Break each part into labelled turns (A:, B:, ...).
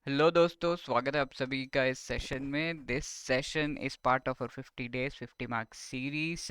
A: Hello दोस्तों, स्वागत है आप सभी का इस सेशन में। This session is part of our 50 days 50 marks series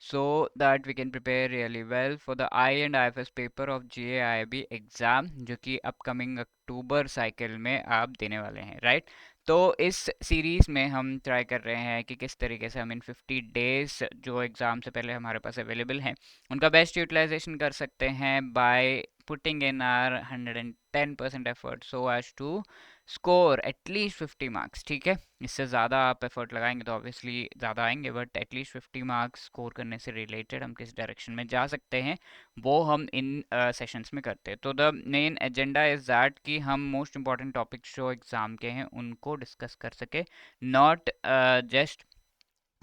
A: so that we can prepare really well for the I and IFS paper of GAIB exam जो कि अपकमिंग अक्टूबर साइकिल में आप देने वाले हैं, राइट। तो इस सीरीज में हम ट्राई कर रहे हैं कि किस तरीके से हम इन 50 डेज जो एग्ज़ाम से पहले हमारे पास अवेलेबल हैं उनका बेस्ट यूटिलाइजेशन कर सकते हैं by putting in our 110% effort so as to score at least 50 marks. ठीक है, इससे ज़्यादा आप एफर्ट लगाएंगे तो ऑब्वियसली ज़्यादा आएंगे, बट एटलीस्ट 50 मार्क्स स्कोर करने से रिलेटेड हम किस डायरेक्शन में जा सकते हैं वो हम इन सेशंस में करते हैं। तो the main agenda is that कि हम मोस्ट इंपॉर्टेंट टॉपिक्स जो एग्ज़ाम के हैं उनको डिस्कस कर सके, not just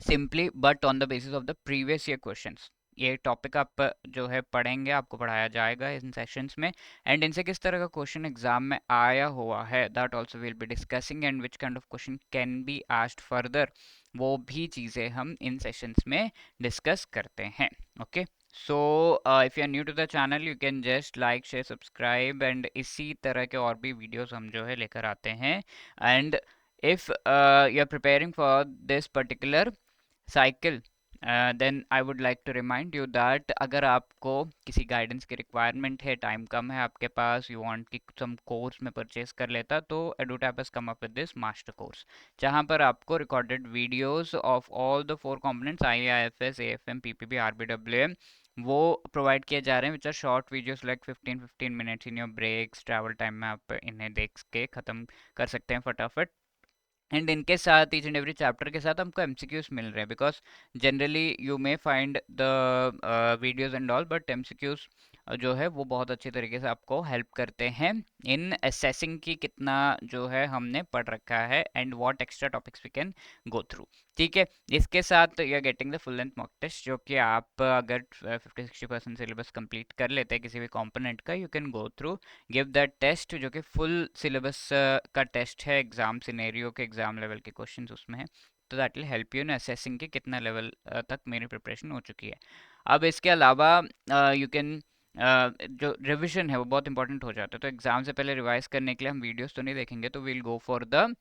A: simply but on the basis of the previous year questions. ये टॉपिक आप जो है पढ़ेंगे, आपको पढ़ाया जाएगा इन सेशंस में, एंड इनसे किस तरह का क्वेश्चन एग्जाम में आया हुआ है that also will be discussing, and which kind of question can be asked further, वो भी चीज़ें हम इन सेशंस में डिस्कस करते हैं। Okay, so if you are new to the channel you can just like share subscribe, and इसी तरह के और भी वीडियोस हम जो है लेकर आते हैं। And if you are preparing for this particular cycle, then I would like to remind you that अगर आपको किसी गाइडेंस की रिक्वायरमेंट है, टाइम कम है आपके पास, यू वांट कि सम कोर्स में परचेज कर लेता, तो EduTap has come up with this master course जहां पर आपको recorded videos of all the 4 components IIFS, AFM, PPB, RBWM वो प्रोवाइड किए जा रहे हैं, which are short videos like 15-15 minutes in your breaks, travel time में आप इन्हें देख के ख़त्म कर सकते हैं फटाफट। एंड इनके साथ ईच एंड एवरी चैप्टर के साथ हमको एमसीक्यूज मिल रहे हैं, because generally you may find the videos and all, but MCQs जो है वो बहुत अच्छे तरीके से आपको हेल्प करते हैं इन असेसिंग की कितना जो है हमने पढ़ रखा है and what extra topics we can go through. ठीक है, इसके साथ you are getting the full length mock test जो कि आप अगर 50-60% सिलेबस कंप्लीट कर लेते हैं किसी भी कंपोनेंट का, you can go through give that test जो कि फुल सिलेबस का टेस्ट है, एग्जाम सिनेरियो के एग्जाम लेवल के क्वेश्चंस उसमें है। तो that will help you in assessing कि कितना लेवल तक मेरी प्रिपरेशन हो चुकी है। अब इसके अलावा यू कैन जो रिवीजन है वो बहुत इंपॉर्टेंट हो जाता है, तो एग्जाम से पहले रिवाइज करने के लिए हम वीडियोस तो नहीं देखेंगे, तो we'll go for the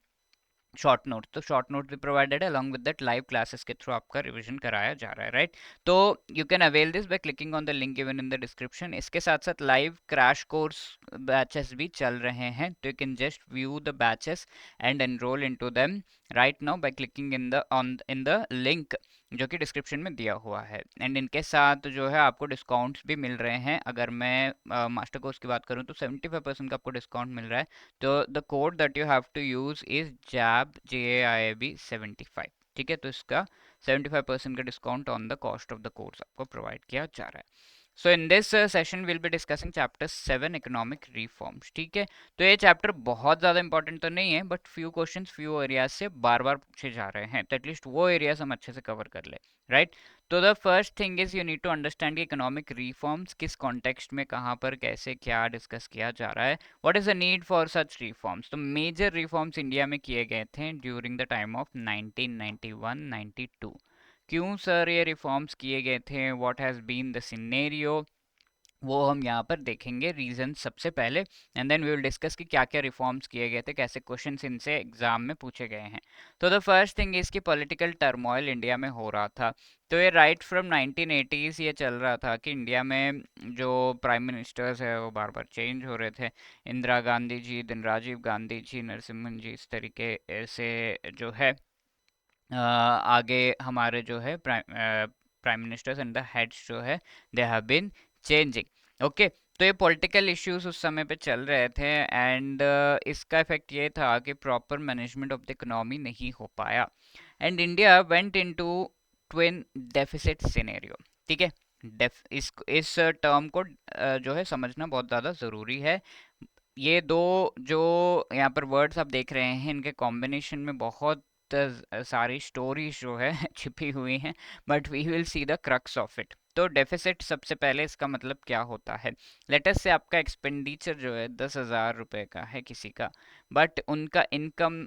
A: short note. तो शॉर्ट नोट भी प्रोवाइडेड है, along with that live classes के थ्रू आपका रिवीजन कराया जा रहा है, राइट। तो you can avail this by clicking on the link given in the description. इसके साथ साथ लाइव क्रैश कोर्स बैचेस भी चल रहे हैं, तो you can just view the batches and enrol into them right now by clicking in the link जो कि डिस्क्रिप्शन में दिया हुआ है। एंड इनके साथ जो है आपको डिस्काउंट्स भी मिल रहे हैं। अगर मैं मास्टर कोर्स की बात करूं तो 75% का आपको डिस्काउंट मिल रहा है। तो the code that you have to use is JAIB JAIB 75। ठीक है, तो इसका 75% का discount on the cost of the course आपको प्रोवाइड किया जा रहा है। So in this session will be discussing chapter 7 economic reforms. ठीक है, तो ये चैप्टर बहुत ज़्यादा इंपॉर्टेंट तो नहीं है, but few questions few areas से बार बार पूछे जा रहे हैं, तो एटलीस्ट वो एरियाज हम अच्छे से कवर कर ले, राइट। तो the first thing is you need to understand economic reforms किस कॉन्टेक्स्ट में, कहाँ पर, कैसे, क्या डिस्कस किया जा रहा है, what is the need for such reforms. तो मेजर रिफॉर्म्स इंडिया में किए गए थे ड्यूरिंग द टाइम ऑफ 1991-92। क्यों सर ये रिफॉर्म्स किए गए थे, what has been the scenario, वो हम यहाँ पर देखेंगे रीजन सबसे पहले, and then we will discuss कि क्या क्या रिफॉर्म्स किए गए थे, कैसे क्वेश्चंस इनसे एग्जाम में पूछे गए हैं। तो द फर्स्ट थिंग इसकी पॉलिटिकल टर्मोइल इंडिया में हो रहा था। तो ये राइट फ्रॉम 1980s ये चल रहा था कि इंडिया में जो प्राइम मिनिस्टर्स है वो बार बार चेंज हो रहे थे। इंदिरा गांधी जी, दिन राजीव गांधी जी, नरसिम्हन जी, इस तरीके से जो है आगे हमारे जो है prime ministers and the heads जो है they have been changing. Okay, तो ये पॉलिटिकल इश्यूज उस समय पे चल रहे थे, एंड इसका इफेक्ट ये था कि proper management of the economy नहीं हो पाया, and India went into twin deficit scenario. ठीक है, इस टर्म को जो है समझना बहुत ज़्यादा ज़रूरी है। ये दो जो यहाँ पर वर्ड्स आप देख रहे हैं इनके कॉम्बिनेशन में बहुत सारी स्टोरीज जो है छिपी हुई हैं, but we will see the crux of it. तो डेफिसिट सबसे पहले इसका मतलब क्या होता है। लेटस से आपका एक्सपेंडिचर जो है 10,000 रुपए का है किसी का, बट उनका इनकम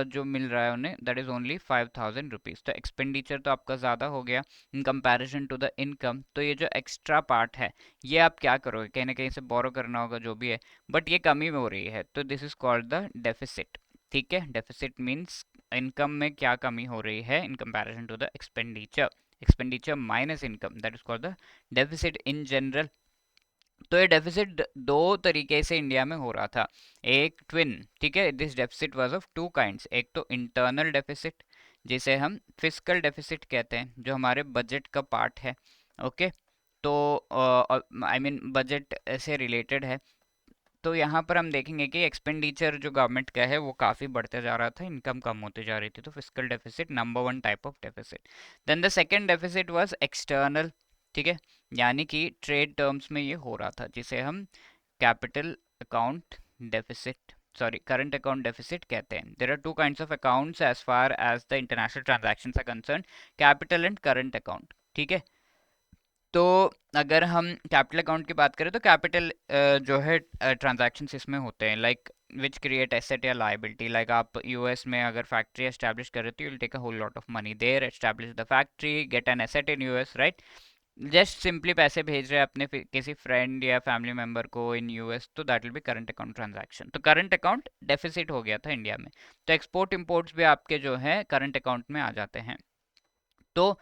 A: जो मिल रहा है उन्हें दैट इज ओनली 5,000 रुपीज। तो एक्सपेंडिचर तो आपका ज़्यादा हो गया in comparison to the income. तो ये जो एक्स्ट्रा पार्ट है ये आप क्या करोगे, कहीं ना कहीं से बोरो करना होगा जो भी है, बट ये कमी में हो रही है, तो this is called the deficit. ठीक है, डेफिसिट मीन्स इनकम में क्या कमी हो रही है in comparison to the expenditure minus income, that is called the deficit in general. तो ये डेफिसिट दो तरीके से इंडिया में हो रहा था, एक ट्विन। ठीक है, this deficit was of two kinds, एक तो इंटरनल डेफिसिट जिसे हम फिस्कल डेफिसिट कहते हैं, जो हमारे बजट का पार्ट है। ओके, तो आई मीन बजट से रिलेटेड है। तो यहाँ पर हम देखेंगे कि एक्सपेंडिचर जो गवर्नमेंट का है वो काफ़ी बढ़ते जा रहा था, इनकम कम होती जा रही थी, तो fiscal deficit number one type of deficit. Then the second deficit was external. ठीक है, यानी कि ट्रेड टर्म्स में ये हो रहा था, जिसे हम capital account deficit, sorry current account deficit कहते हैं। There are two kinds of accounts as far as the international transactions are concern, capital and current account. ठीक है, तो अगर हम कैपिटल अकाउंट की बात करें तो कैपिटल जो है ट्रांजैक्शंस इसमें होते हैं लाइक विच क्रिएट एसेट या लाइबिलिटी। लाइक आप यूएस में अगर फैक्ट्री एस्टैब्लिश कर रहे हो तो you will take a whole lot of money there, establish the factory, get an asset in US, right. Just simply पैसे भेज रहे हैं अपने किसी फ्रेंड या फैमिली मेंबर को इन यूएस, तो that will be current account transaction. तो करंट अकाउंट डेफिसिट हो गया था इंडिया में, तो एक्सपोर्ट इंपोर्ट्स भी आपके जो है करंट अकाउंट में आ जाते हैं। तो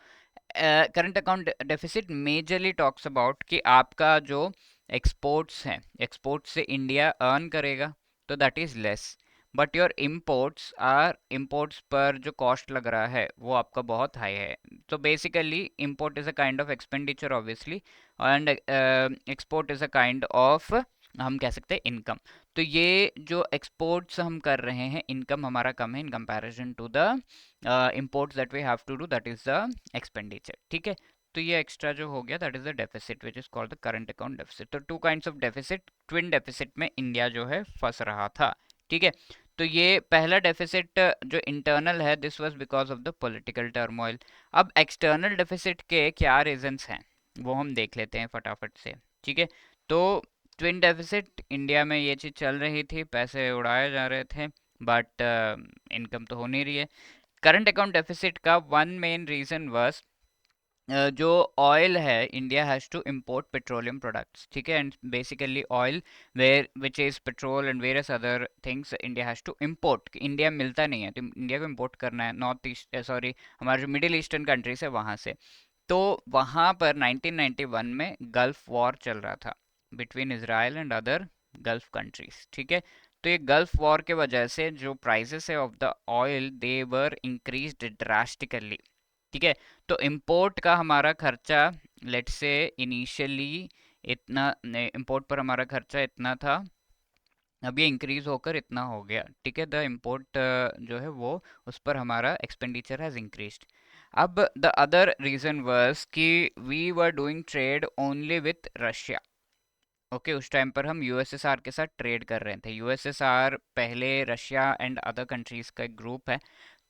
A: current account deficit majorly talks about कि आपका जो एक्सपोर्ट्स हैं, एक्सपोर्ट्स से इंडिया अर्न करेगा तो that is less, but your imports imports पर जो कॉस्ट लग रहा है वो आपका बहुत हाई है। तो basically import is a kind of expenditure obviously, and export is a kind of, हम कह सकते हैं, इनकम। तो ये जो एक्सपोर्ट्स हम कर रहे हैं, इनकम हमारा कम है in comparison to the imports that we have to do, that is the expenditure। ठीक है, तो ये एक्स्ट्रा जो हो गया that is the deficit which is called the current account deficit. तो two kinds of deficit, twin deficit में India जो है फंस रहा था। ठीक है, तो ये पहला डेफिसिट जो इंटरनल है, this was because of the political turmoil. अब एक्सटर्नल डेफिसिट के क्या रीजंस हैं वो हम देख लेते हैं फटाफट से। ठीक है, तो ट्विन डेफिसिट इंडिया में ये चीज़ चल रही थी, पैसे उड़ाए जा रहे थे, बट इनकम तो हो नहीं रही है। करंट अकाउंट डेफिसिट का वन मेन रीजन वाज जो ऑयल है, India has to import petroleum products. ठीक है, and basically oil where which is petrol and various other things India has to import. India मिलता नहीं है तो इंडिया को इम्पोर्ट करना है, नॉर्थ ईस्ट सॉरी हमारे जो मिडिल ईस्टर्न कंट्रीज है वहाँ से। तो वहाँ पर 1991 में गल्फ वॉर चल रहा था between Israel and other gulf countries. ठीक है, तो ये गल्फ वॉर के वजह से जो प्राइसेस है of the oil they were increased drastically. ठीक है, तो इंपोर्ट का हमारा खर्चा, लेट्स से इनिशियली इतना, इंपोर्ट पर हमारा खर्चा इतना था, अब ये इंक्रीज होकर इतना हो गया। ठीक है, द इम्पोर्ट जो है वो, उस पर हमारा एक्सपेंडिचर हैज़ इंक्रीज्ड। अब द अदर रीज़न वाज कि we were doing trade only with Russia. Okay, उस टाइम पर हम यूएसएसआर के साथ ट्रेड कर रहे थे। यूएसएसआर पहले रशिया एंड अदर कंट्रीज़ का एक ग्रुप है,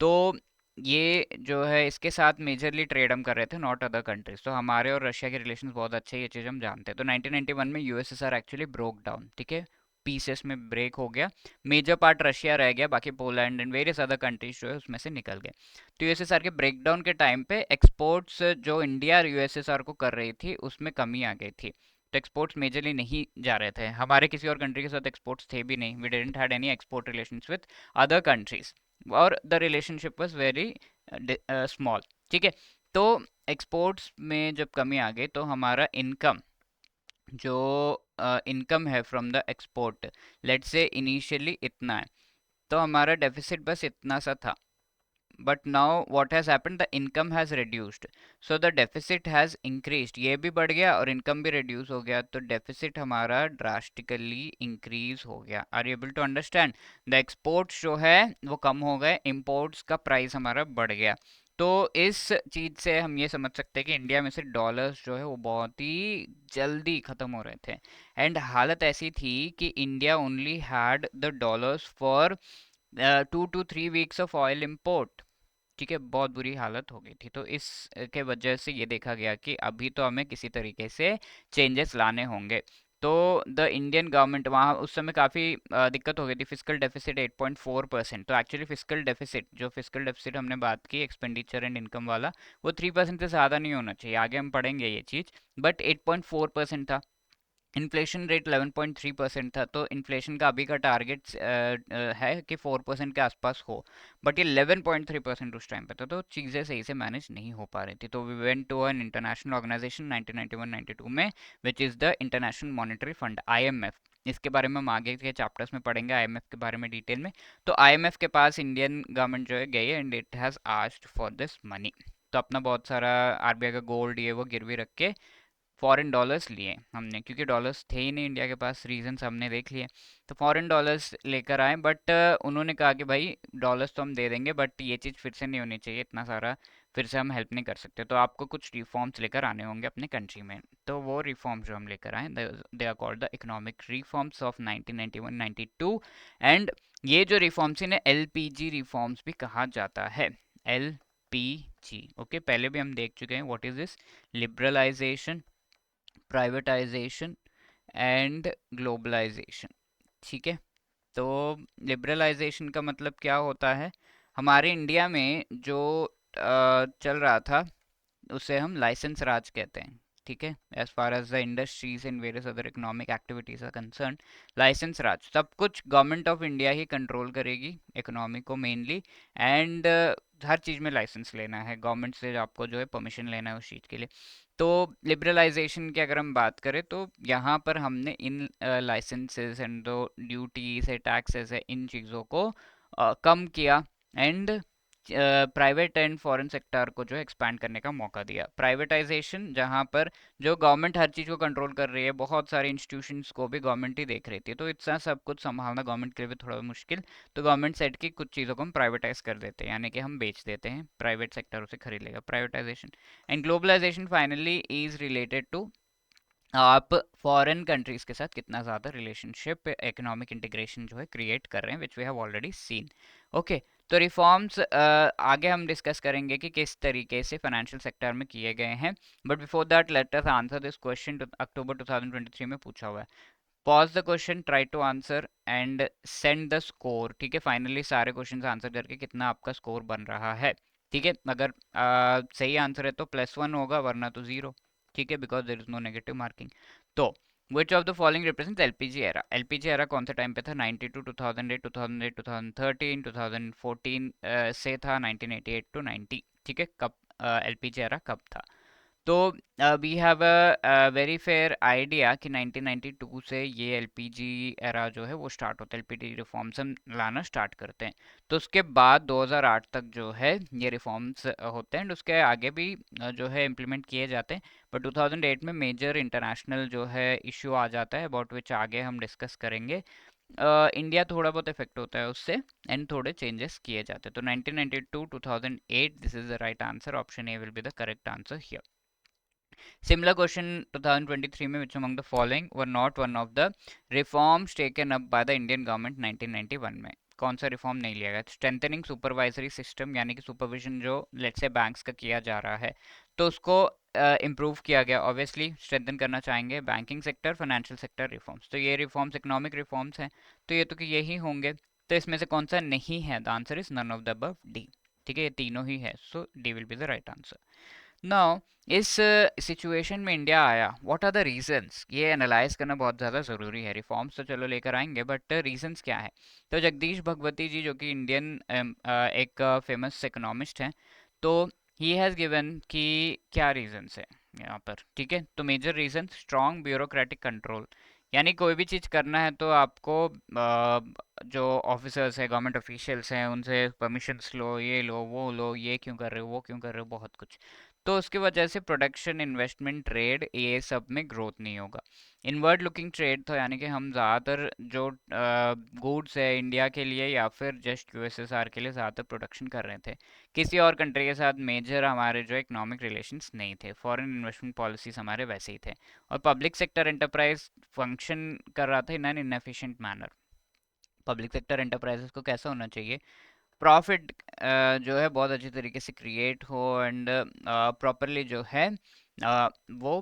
A: तो ये जो है इसके साथ मेजरली ट्रेड हम कर रहे थे, नॉट अदर कंट्रीज। तो हमारे और रशिया के रिलेशंस बहुत अच्छे हैं, ये चीज़ हम जानते हैं। तो 1991 में यूएसएसआर एक्चुअली ब्रोक डाउन। ठीक है, पीसेस में ब्रेक हो गया, मेजर पार्ट रशिया रह गया, बाकी Poland and various other countries जो है उसमें से निकल गए। तो यूएसएसआर के ब्रेकडाउन के टाइम पे एक्सपोर्ट्स जो इंडिया यूएसएसआर को कर रही थी उसमें कमी आ गई थी, तो एक्सपोर्ट्स मेजरली नहीं जा रहे थे। हमारे किसी और कंट्री के साथ एक्सपोर्ट्स थे भी नहीं, we didn't had any export relations with other countries, और the relationship was very small. ठीक है, तो एक्सपोर्ट्स में जब कमी आ गई तो हमारा इनकम, जो इनकम है from the export, let's say initially इतना है, तो हमारा डेफिसिट बस इतना सा था। but now what has happened, the income has reduced, so the deficit has increased। ये भी बढ़ गया और इनकम भी रिड्यूस हो गया, तो डेफिसिट हमारा ड्रास्टिकली इंक्रीज हो गया। Are you able to understand, the exports जो है वो कम हो गए, इम्पोर्ट्स का प्राइस हमारा बढ़ गया। तो इस चीज़ से हम ये समझ सकते हैं कि इंडिया में से डॉलर्स जो है वो बहुत ही जल्दी ख़त्म हो रहे थे, एंड हालत ऐसी थी कि India only had the dollars for 2 to 3 weeks of oil import. ठीक है, बहुत बुरी हालत हो गई थी। तो इस के वजह से ये देखा गया कि अभी तो हमें किसी तरीके से चेंजेस लाने होंगे। तो द इंडियन गवर्नमेंट, वहाँ उस समय काफ़ी दिक्कत हो गई थी। Physical deficit 8.4%। तो एक्चुअली फिजिकल डेफिसिट, जो फिजिकल डेफिसिट हमने बात की एक्सपेंडिचर एंड इनकम वाला, वो 3% से ज़्यादा नहीं होना चाहिए, आगे हम पढ़ेंगे ये चीज़। बट 8.4% था। इन्फ्लेशन रेट 11.3% था। तो इन्फ्लेशन का अभी का टारगेट है कि 4% के आसपास हो, बट ये 11.3% उस टाइम पे था। तो चीज़ें सही से मैनेज नहीं हो पा रही थी। तो we went to an international organisation 1991-92 में, which is the International Monetary Fund, IMF। इसके बारे में हम आगे के चैप्टर्स में पढ़ेंगे, IMF के बारे में डिटेल में। तो IMF के पास इंडियन गवर्नमेंट जो है गई है, and it has asked for this money. तो अपना बहुत सारा RBI का गोल्ड ये वो गिरवी रख के फॉरेन डॉलर्स लिए हमने, क्योंकि डॉलर्स थे ही नहीं इंडिया के पास, रीजंस हमने देख लिए। तो फॉरेन डॉलर्स लेकर आए, बट उन्होंने कहा कि भाई डॉलर्स तो हम दे देंगे, बट ये चीज़ फिर से नहीं होनी चाहिए, इतना सारा फिर से हम हेल्प नहीं कर सकते, तो आपको कुछ रिफॉर्म्स लेकर आने होंगे अपने कंट्री में। तो वो रिफॉर्म्स जो हम लेकर आए, they are called the economic reforms of 1991-92। And ये जो रिफॉर्म्स, इन्हें LPG रिफॉर्म्स भी कहा जाता है। LPG, ओके, पहले भी हम देख चुके हैं। What is this? Liberalisation, privatisation and globalisation. ठीक है। तो लिबरलाइजेशन का मतलब क्या होता है? हमारे इंडिया में जो चल रहा था, उसे हम लाइसेंस राज कहते हैं। ठीक है, as far as the industries and various other economic activities are concern, licence raj, सब कुछ गवर्नमेंट ऑफ इंडिया ही कंट्रोल करेगी, इकोनॉमी को मेनली। एंड हर चीज़ में लाइसेंस लेना है गवर्नमेंट से, आपको जो है परमिशन लेना है उस चीज़ के लिए। तो लिबरलाइजेशन की अगर हम बात करें, तो यहाँ पर हमने इन लाइसेंसेस एंड जो ड्यूटीज है, टैक्सेस है, इन चीज़ों को कम किया। And private and foreign sector को जो है एक्सपैंड करने का मौका दिया। प्राइवेटाइजेशन, जहां पर जो गवर्नमेंट हर चीज़ को कंट्रोल कर रही है, बहुत सारे इंस्टीट्यूशंस को भी गवर्नमेंट ही देख रही थी, तो इतना सब कुछ संभालना गवर्नमेंट के लिए भी थोड़ा मुश्किल। तो गवर्नमेंट सेट की कुछ चीज़ों को हम प्राइवेटाइज कर देते हैं, यानी कि हम बेच देते हैं, प्राइवेट सेक्टर उसे खरीद लेगा, privatisation. And globalisation finally is related to आप फॉरेन कंट्रीज के साथ कितना ज़्यादा रिलेशनशिप, इकोनॉमिक इंटीग्रेशन जो है क्रिएट कर रहे हैं, which we have already seen. Okay, तो रिफॉर्म्स आगे हम डिस्कस करेंगे कि किस तरीके से फाइनेंशियल सेक्टर में किए गए हैं। But before that let us answer this question, October 2023 में पूछा हुआ है। Pause the question, try to answer and send the score. ठीक है, फाइनली सारे क्वेश्चन आंसर करके कितना आपका स्कोर बन रहा है। ठीक है, अगर सही आंसर है तो +1 होगा, वरना तो 0। ठीक है, because there is no negative marking. तो which of the following represents LPG era? LPG era कौन से टाइम पे था? 92, 2008, 2008, 2013, 2014 से था 1988 टू 90। ठीक है, कब एलपीजी एरा कब था? तो we have a very fair idea कि 1992 से ये एलपीजी एरा जो है वो स्टार्ट होता है, एलपीजी रिफॉर्म्स हम लाना स्टार्ट करते हैं। तो उसके बाद 2008 तक जो है ये रिफॉर्म्स होते हैं, and उसके आगे भी जो है इम्प्लीमेंट किए जाते हैं। बट 2008 में मेजर इंटरनेशनल जो है इश्यू आ जाता है, अबाउट विच आगे हम डिस्कस करेंगे। इंडिया थोड़ा बहुत इफेक्ट होता है उससे, एंड थोड़े चेंजेस किए जाते हैं। तो 1992 2008, this is the right answer, option A will be the correct answer here. Similar question 2023 में, which among the following were not one of the reforms taken up by the Indian government 1991 में? कौन सा reform नहीं लिया गया? Strengthening supervisory system, यानी कि supervision जो लेट्स से बैंक्स का किया जा रहा है, तो उसको इम्प्रूव किया गया। ऑब्वियसली स्ट्रेंथन करना चाहेंगे banking sector, financial sector reforms. तो ये रिफॉर्म्स इकोनॉमिक रिफॉर्म्स हैं, तो ये तो कि यही होंगे। तो इसमें से कौन सा नहीं है? The answer is none of the above, D. ठीक है, ये तीनों ही है, so D will be the right answer. Now इस सिचुएशन में इंडिया आया, व्हाट आर द रीजंस? ये एनालाइज करना बहुत ज़्यादा ज़रूरी है। रिफॉर्म्स तो चलो लेकर आएंगे, बट रीजंस क्या है? तो जगदीश भगवती जी, जो कि इंडियन एक फेमस इकोनॉमिस्ट हैं, तो ही हैज़ गिवन कि क्या रीजंस है यहाँ पर। ठीक है, तो major reason, strong bureaucratic control, यानी कोई भी चीज़ करना है तो आपको जो ऑफिसर्स है, गवर्नमेंट ऑफिशियल्स हैं, उनसे परमिशंस लो, ये लो, वो लो, ये क्यों कर रहे हो, वो क्यों कर रहे हो, बहुत कुछ। तो उसकी वजह से प्रोडक्शन, इन्वेस्टमेंट, ट्रेड, ये सब में ग्रोथ नहीं होगा। इनवर्ड लुकिंग ट्रेड था, यानी कि हम ज़्यादातर जो गुड्स है इंडिया के लिए या फिर जस्ट यूएसएसआर के लिए ज़्यादातर प्रोडक्शन कर रहे थे, किसी और कंट्री के साथ मेजर हमारे जो इकोनॉमिक रिलेशंस नहीं थे, फॉरेन इन्वेस्टमेंट पॉलिसीज हमारे वैसे ही थे। और पब्लिक सेक्टर एंटरप्राइज फंक्शन कर रहा था in an inefficient manner. Public sector enterprises को कैसा होना चाहिए? प्रॉफिट जो है बहुत अच्छी तरीके से क्रिएट हो एंड प्रॉपरली जो है वो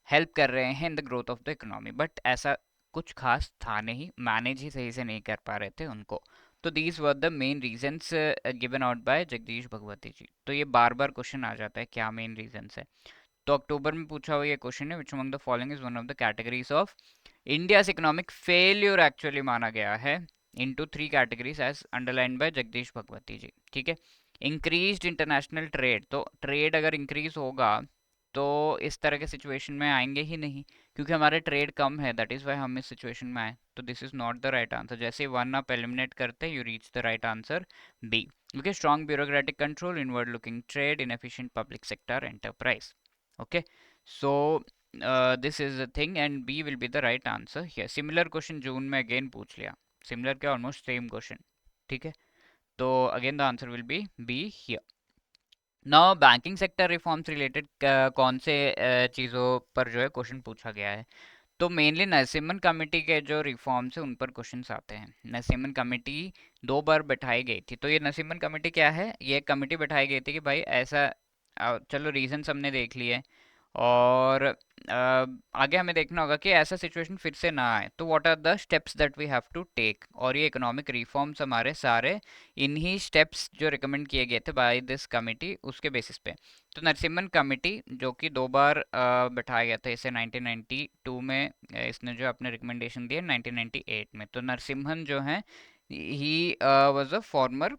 A: हेल्प कर रहे हैं in the growth of the economy, but ऐसा कुछ खास था नहीं, मैनेज ही सही से नहीं कर पा रहे थे उनको। तो these were the main reasons given out by Jagdish Bhagwati ji. तो ये बार बार क्वेश्चन आ जाता है क्या मेन रीजंस है। तो अक्टूबर में पूछा हुआ ये क्वेश्चन है, which among the following is one of the categories of India's economic failure actually माना गया है into three categories as underline by Jagdish Bhagwati ji. ठीक है, इंक्रीज्ड इंटरनेशनल ट्रेड, तो ट्रेड अगर इंक्रीज होगा तो इस तरह के सिचुएशन में आएंगे ही नहीं, क्योंकि हमारे ट्रेड कम है, दैट इज वाई हम इस सिचुएशन में आए। तो this is not the right answer. जैसे वन आप एलिमिनेट करते you reach the right answer B. Okay, strong bureaucratic control, inward looking trade, inefficient public sector enterprise. Okay, so this is the thing and B will be the right answer here. Similar question जून में again पूछ लिया, similar क्या almost same question। ठीक है, तो again the answer will be B here. Now banking sector reforms related कौन से चीज़ों पर जो है क्वेश्चन पूछा गया है। तो मेनली नरसिम्हन कमेटी के जो रिफॉर्म्स है उन पर क्वेश्चंस आते हैं। नरसिम्हन कमेटी 2 बार बैठाई गई थी। तो ये नरसिम्हन कमेटी क्या है, ये कमेटी बैठाई गई थी कि भाई ऐसा चलो रीजन हमने देख लिए और आगे हमें देखना होगा कि ऐसा सिचुएशन फिर से ना आए, तो what are the steps that we have to take. और ये इकोनॉमिक रिफॉर्म्स हमारे सारे इन्हीं स्टेप्स जो रिकमेंड किए गए थे बाय दिस कमिटी उसके बेसिस पे। तो नरसिम्हन कमेटी जो कि 2 बार बैठाया गया था, इसे 1992 में इसने जो अपने रिकमेंडेशन दिए 1998 में। तो नरसिम्हन जो है he was a former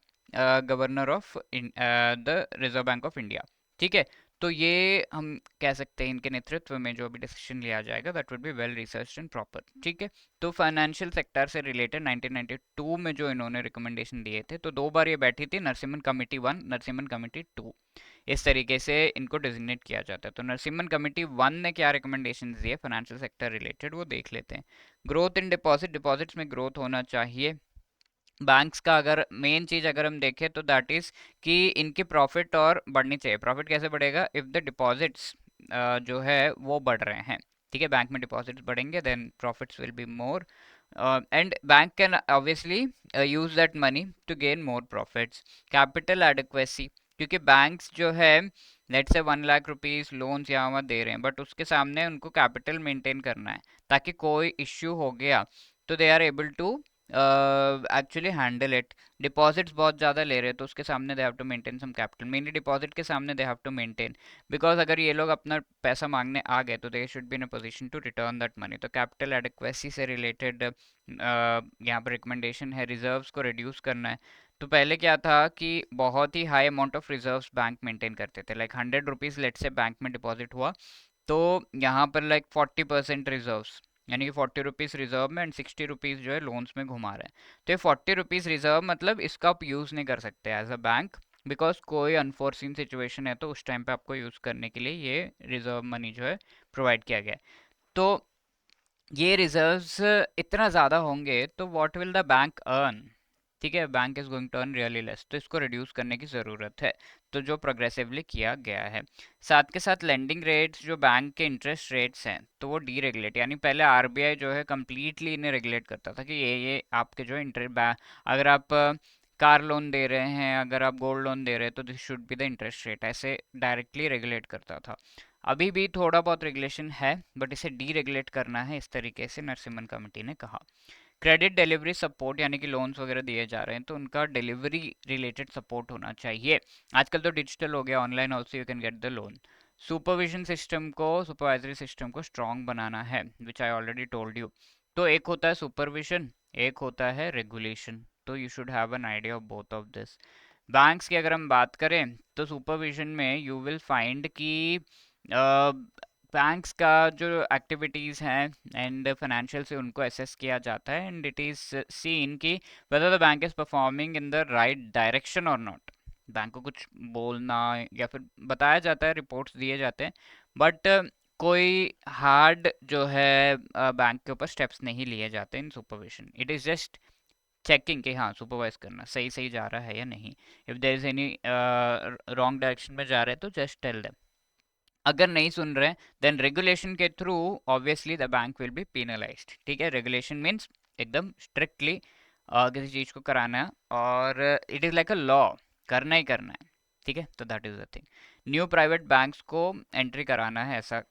A: governor of the reserve bank of India. ठीक है, तो ये हम कह सकते हैं इनके नेतृत्व में जो भी डिसीजन लिया जाएगा that would be well researched and proper. ठीक है, तो फाइनेंशियल सेक्टर से रिलेटेड 1992 में जो इन्होंने रिकमेंडेशन दिए थे, तो 2 बार ये बैठी थी, नरसिम्हन कमेटी 1, नरसिम्हन कमेटी 2, इस तरीके से इनको डिजिग्नेट किया जाता है। तो नरसिम्हन कमेटी 1 ने क्या रिकमेंडेशन दिए फाइनेंशियल सेक्टर रिलेटेड वो देख लेते हैं। ग्रोथ इन डिपॉजिट, डिपॉजिट्स में ग्रोथ होना चाहिए। बैंक्स का अगर मेन चीज अगर हम देखें तो दैट इज कि इनकी प्रॉफिट और बढ़नी चाहिए। प्रॉफिट कैसे बढ़ेगा, इफ द डिपॉजिट्स जो है वो बढ़ रहे हैं। ठीक है, बैंक में डिपॉजिट्स बढ़ेंगे then profits will be more and bank can obviously use that money to gain more profits. Capital adequacy, क्योंकि बैंक्स जो है लेट से 1 लाख रुपीज लोन्स यहाँ वहाँ दे रहे हैं, बट उसके सामने उनको कैपिटल मेंटेन करना है ताकि कोई इश्यू हो गया तो they are able to actually handle it. Deposits बहुत ज़्यादा ले रहे हैं तो उसके सामने they have to maintain some capital, mainly deposit के सामने they have to maintain, because अगर ये लोग अपना पैसा मांगने आ गए तो they should be in a position to return that money. तो कैपिटल एडिक्वेसी से रिलेटेड यहाँ पर रिकमेंडेशन है। रिजर्व्स को रिड्यूस करना है। तो पहले क्या था कि बहुत ही high amount of reserves bank maintain करते थे, लाइक 100 रुपीज़ लेट से बैंक में डिपॉजिट हुआ तो यहाँ पर लाइक 40% रिजर्व्स, यानी कि 40 रुपीज़ रिजर्व में एंड 60 रुपीज़ जो है लोन्स में घुमा रहे हैं। तो ये 40 रुपीज़ रिजर्व मतलब इसका आप यूज़ नहीं कर सकते एज अ बैंक, बिकॉज कोई अनफोर्सिन सिचुएशन है तो उस टाइम पे आपको यूज़ करने के लिए ये रिजर्व मनी जो है प्रोवाइड किया गया है। तो ये रिजर्व्स इतना ज़्यादा होंगे तो what will the bank earn. ठीक है, bank is going to earn really less, तो इसको रिड्यूस करने की ज़रूरत है, तो जो प्रोग्रेसिवली किया गया है। साथ के साथ लेंडिंग रेट्स जो बैंक के इंटरेस्ट रेट्स हैं तो वो डीरेगुलेट, यानी पहले आरबीआई जो है कम्प्लीटली इन्हें रेगुलेट करता था कि ये आपके जो इंटरेस्ट, अगर आप कार लोन दे रहे हैं, अगर आप गोल्ड लोन दे रहे हैं तो this should be the interest rate, ऐसे डायरेक्टली रेगुलेट करता था। अभी भी थोड़ा बहुत रेगुलेशन है बट इसे डीरेगुलेट करना है, इस तरीके से नरसिम्हन कमेटी ने कहा। क्रेडिट डिलीवरी सपोर्ट, यानी कि लोन्स वगैरह दिए जा रहे हैं तो उनका डिलीवरी रिलेटेड सपोर्ट होना चाहिए। आजकल तो डिजिटल हो गया, online also you can get the loan. Supervision system को, सुपरवाइजरी सिस्टम को स्ट्रॉन्ग बनाना है, विच आई ऑलरेडी टोल्ड यू। तो एक होता है सुपरविजन, एक होता है रेगुलेशन, तो you should have an idea of both of this. Banks की अगर हम बात करें तो सुपरविजन में यू विल फाइंड कि बैंक्स का जो एक्टिविटीज़ हैं एंड फाइनेंशियल से उनको असेस किया जाता है एंड इट इज़ सीन कि whether the bank is performing in the right direction और नॉट। बैंक को कुछ बोलना या फिर बताया जाता है, रिपोर्ट्स दिए जाते हैं, बट कोई हार्ड जो है बैंक के ऊपर स्टेप्स नहीं लिए जाते in supervision. It is just checking कि हाँ सुपरवाइज करना सही सही जा रहा है या नहीं। If there is any wrong direction में जा रहे हैं तो जस्ट टेल देम। अगर नहीं सुन रहे देन रेगुलेशन के through obviously the bank will be penalised. ठीक है, रेगुलेशन मीन्स एकदम स्ट्रिक्टली किसी चीज़ को कराना है और it is like a law, करना ही करना है, ठीक है। तो that is the thing, new private banks को एंट्री कराना है, ऐसा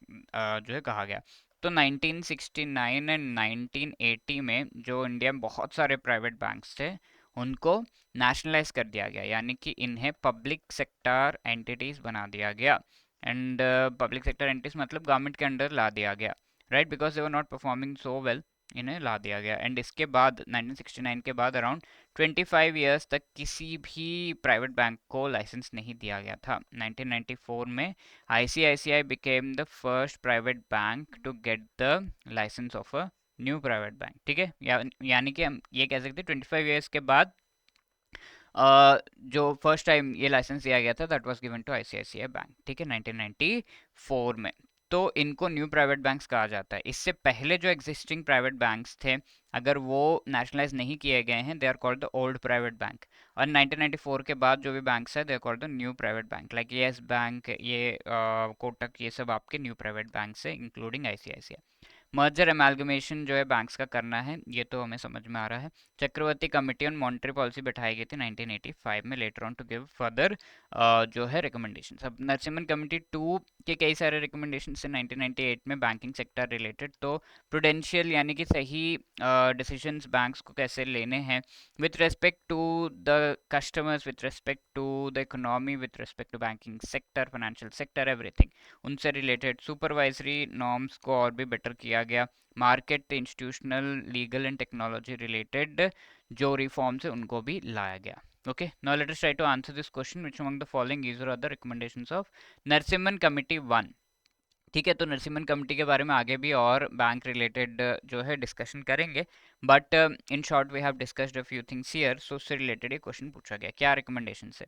A: जो है कहा गया। तो 1969 एंड 1980 में जो इंडिया में बहुत सारे प्राइवेट बैंक्स थे उनको नेशनलाइज कर दिया गया, यानी कि इन्हें पब्लिक सेक्टर एंटिटीज बना दिया गया। एंड पब्लिक सेक्टर एंटिटीज मतलब गवर्नमेंट के अंडर ला दिया गया, right, because they were not performing so well, इन्हें ला दिया गया। एंड इसके बाद 1969 के बाद अराउंड 25 इयर्स तक किसी भी प्राइवेट बैंक को लाइसेंस नहीं दिया गया था। 1994 में ICICI became the first private bank to get the license of a new private bank, ठीक है। यानी कि हम ये कह सकते हैं 25 इयर्स के बाद जो फर्स्ट टाइम ये लाइसेंस दिया गया था that was given to ICICI bank, ठीक है, 1994 में। तो इनको न्यू प्राइवेट बैंक्स कहा जाता है। इससे पहले जो एग्जिस्टिंग प्राइवेट बैंक्स थे अगर वो नेशनलाइज नहीं किए गए हैं they are called the old private bank, और 1994 के बाद जो भी बैंक्स है they are called the new private bank, like yes bank, ये कोटक, ये सब आपके न्यू प्राइवेट बैंक है इंक्लूडिंग ICICI। मर्जर एमालगमेशन जो है बैंक्स का करना है ये तो हमें समझ में आ रहा है। Chakravarty committee on monetary policy बैठाई गई थी 1985 में, later on to give further जो है रिकमेंडेशन। अब नरसिम्हन कमेटी 2 के कई सारे रिकमेंडेशन से 1998 में बैंकिंग सेक्टर रिलेटेड, तो प्रुडेंशियल यानी कि सही डिसीजंस बैंक्स को कैसे लेने हैं with respect to the customers, with respect to the economy, with respect to banking sector, financial sector, everything, उनसे रिलेटेड सुपरवाइजरी नॉर्म्स को और भी बेटर किया गया। Market, institutional, legal and technology related जो रिफॉर्म्स है उनको भी लाया गया। Okay, now let us try to answer this question, which among the following is और other recommendations of Narasimhan committee 1, ठीक है। तो नरसिम्हन कमेटी के बारे में आगे भी और बैंक रिलेटेड जो है डिस्कशन करेंगे, but in short we have discussed a few things here. So उससे रिलेटेड ये क्वेश्चन पूछा गया, क्या रिकमेंडेशन है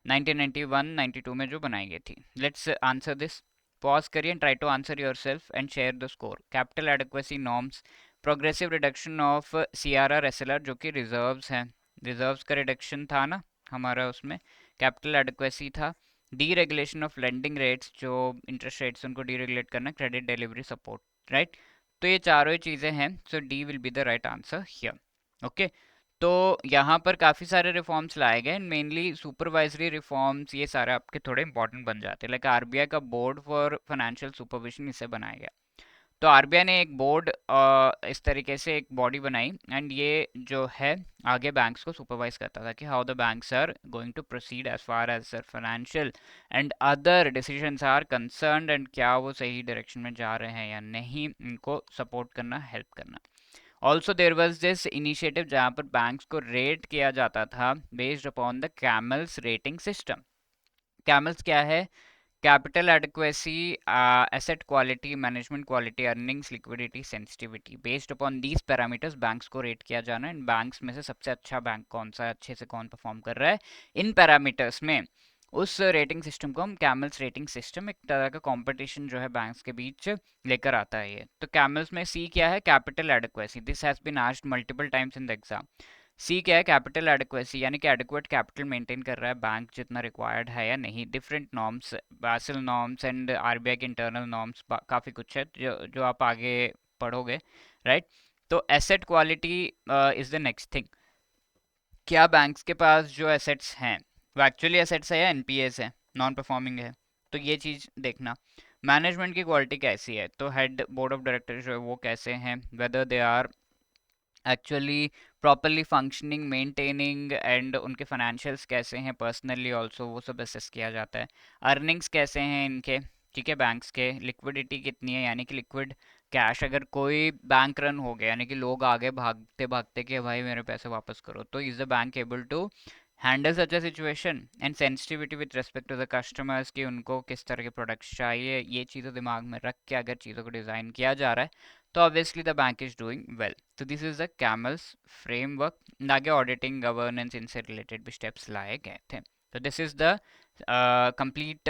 A: 1991-92 में जो बनाई गई थी। लेट्स आंसर दिस, पॉज करिए, try to answer yourself and share the score. Capital adequacy norms, progressive reduction of CRR SLR जो कि रिजर्व्स हैं, रिजर्व्स का रिडक्शन था ना हमारा उसमें, कैपिटल एडिक्वेसी था, डीरेगुलेशन ऑफ लेंडिंग रेट्स, जो इंटरेस्ट रेट्स उनको डीरेगुलेट करना, क्रेडिट डिलीवरी सपोर्ट, राइट। तो ये चारों ही चीज़ें हैं, so D will be the right answer here. Okay, तो यहाँ पर काफ़ी सारे रिफॉर्म्स लाए गए, मेनली सुपरवाइजरी रिफॉर्म्स, ये सारे आपके थोड़े इंपॉर्टेंट बन जाते हैं। लाइक RBI का बोर्ड फॉर फाइनेंशियल सुपरविजन इसे बनाया गया। तो RBI ने एक बोर्ड इस तरीके से एक बॉडी बनाई एंड ये जो है आगे बैंक्स को सुपरवाइज करता था कि how the banks are going to proceed as far as sir financial and other decisions are concerned, and क्या वो सही डायरेक्शन में जा रहे हैं या नहीं, इनको सपोर्ट करना, हेल्प करना। Also there was this initiative जहाँ पर बैंक्स को रेट किया जाता था based upon the CAMELS rating system. CAMELS क्या है? Capital adequacy, asset quality, management quality, earnings, liquidity, sensitivity, based upon these parameters banks को रेट किया जाना है। बैंक्स में से सबसे अच्छा बैंक कौन सा है, अच्छे से कौन परफॉर्म कर रहा है इन पैरामीटर्स में, उस रेटिंग सिस्टम को हम कैमल्स रेटिंग सिस्टम, एक तरह का कंपटीशन जो है बैंक्स के बीच लेकर आता है ये। तो कैमल्स में सी क्या है? Capital adequacy, this has been asked multiple times in the exam. C क्या है? कैपिटल एडिक्वेसी, यानी कि एडिक्वेट कैपिटल मेंटेन कर रहा है बैंक जितना रिक्वायर्ड है या नहीं। Different norms, Basil norms and RBI के इंटरनल नॉर्म्स, काफ़ी कुछ है जो आप आगे पढ़ोगे, राइट। तो asset quality is the next thing, क्या बैंक्स के पास जो एसेट्स हैं वो एक्चुअली एसेट्स है या NPAs है, नॉन परफॉर्मिंग है, तो ये चीज़ देखना। मैनेजमेंट की क्वालिटी कैसी है, तो हेड बोर्ड ऑफ डायरेक्टर जो है वो कैसे हैं, whether they are actually properly functioning, maintaining, and उनके फाइनेंशियल्स कैसे हैं, पर्सनली ऑल्सो वो सब असेस किया जाता है। अर्निंग्स कैसे हैं इनके, ठीक है, बैंक्स के। लिक्विडिटी कितनी है, यानी कि लिक्विड कैश, अगर कोई बैंक रन हो गया यानी कि लोग आगे भागते भागते कि भाई मेरे पैसे वापस करो, तो is the bank able to handle such a situation. And sensitivity with respect to the customers, कि उनको किस तरह के प्रोडक्ट्स चाहिए, ये चीज़ें दिमाग में रख के अगर चीज़ों को डिज़ाइन किया जा रहा है तो obviously the bank is doing well. तो this is the CAMELS framework. आगे ऑडिटिंग, गवर्नेंस, इनसे रिलेटेड भी स्टेप्स लाए गए थे। तो this is the complete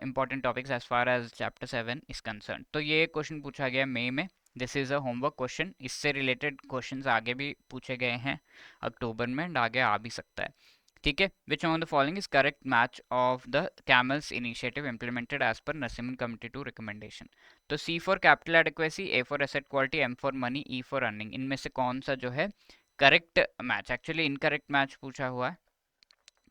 A: important topics as far as chapter 7 is concern. तो ये क्वेश्चन पूछा गया मई में, this is a homework question. इससे रिलेटेड क्वेश्चंस आगे भी पूछे गए हैं अक्टूबर में एंड आगे आ भी सकता है, ठीक है। Which on the following is correct match of the CAMELS initiative implemented as per Narasimhan committee two recommendation. तो C for capital adequacy, A for asset quality, M for money, E for earning, इनमें से कौन सा जो है correct match, actually incorrect match पूछा हुआ है,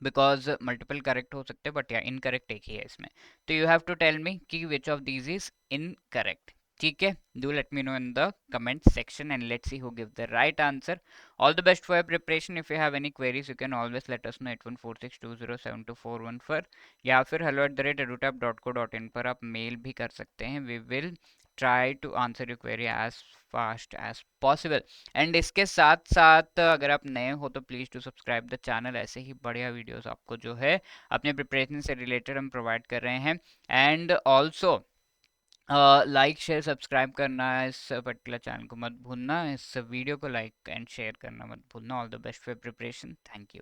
A: बिकॉज मल्टीपल करेक्ट हो सकते हैं, बट या इनकरेक्ट एक ही है इसमें। तो you have to tell me कि which of these is incorrect. ठीक है, do let me know in the comment section and let's see who give the right answer. All the best for your preparation. If you have any queries you can always let us know 8146207241 या फिर hello@edutap.co.in पर आप mail भी कर सकते हैं। We will try to answer your query as fast as possible. And इसके साथ साथ अगर आप नए हो तो please to subscribe the channel, ऐसे ही बढ़िया वीडियोस आपको जो है अपने प्रिपरेशन से रिलेटेड हम प्रोवाइड कर रहे हैं। And also like share subscribe करना इस पर्टिकुलर चैनल को मत भूलना, इस वीडियो को लाइक एंड शेयर करना मत भूलना। All the best for preparation, thank you.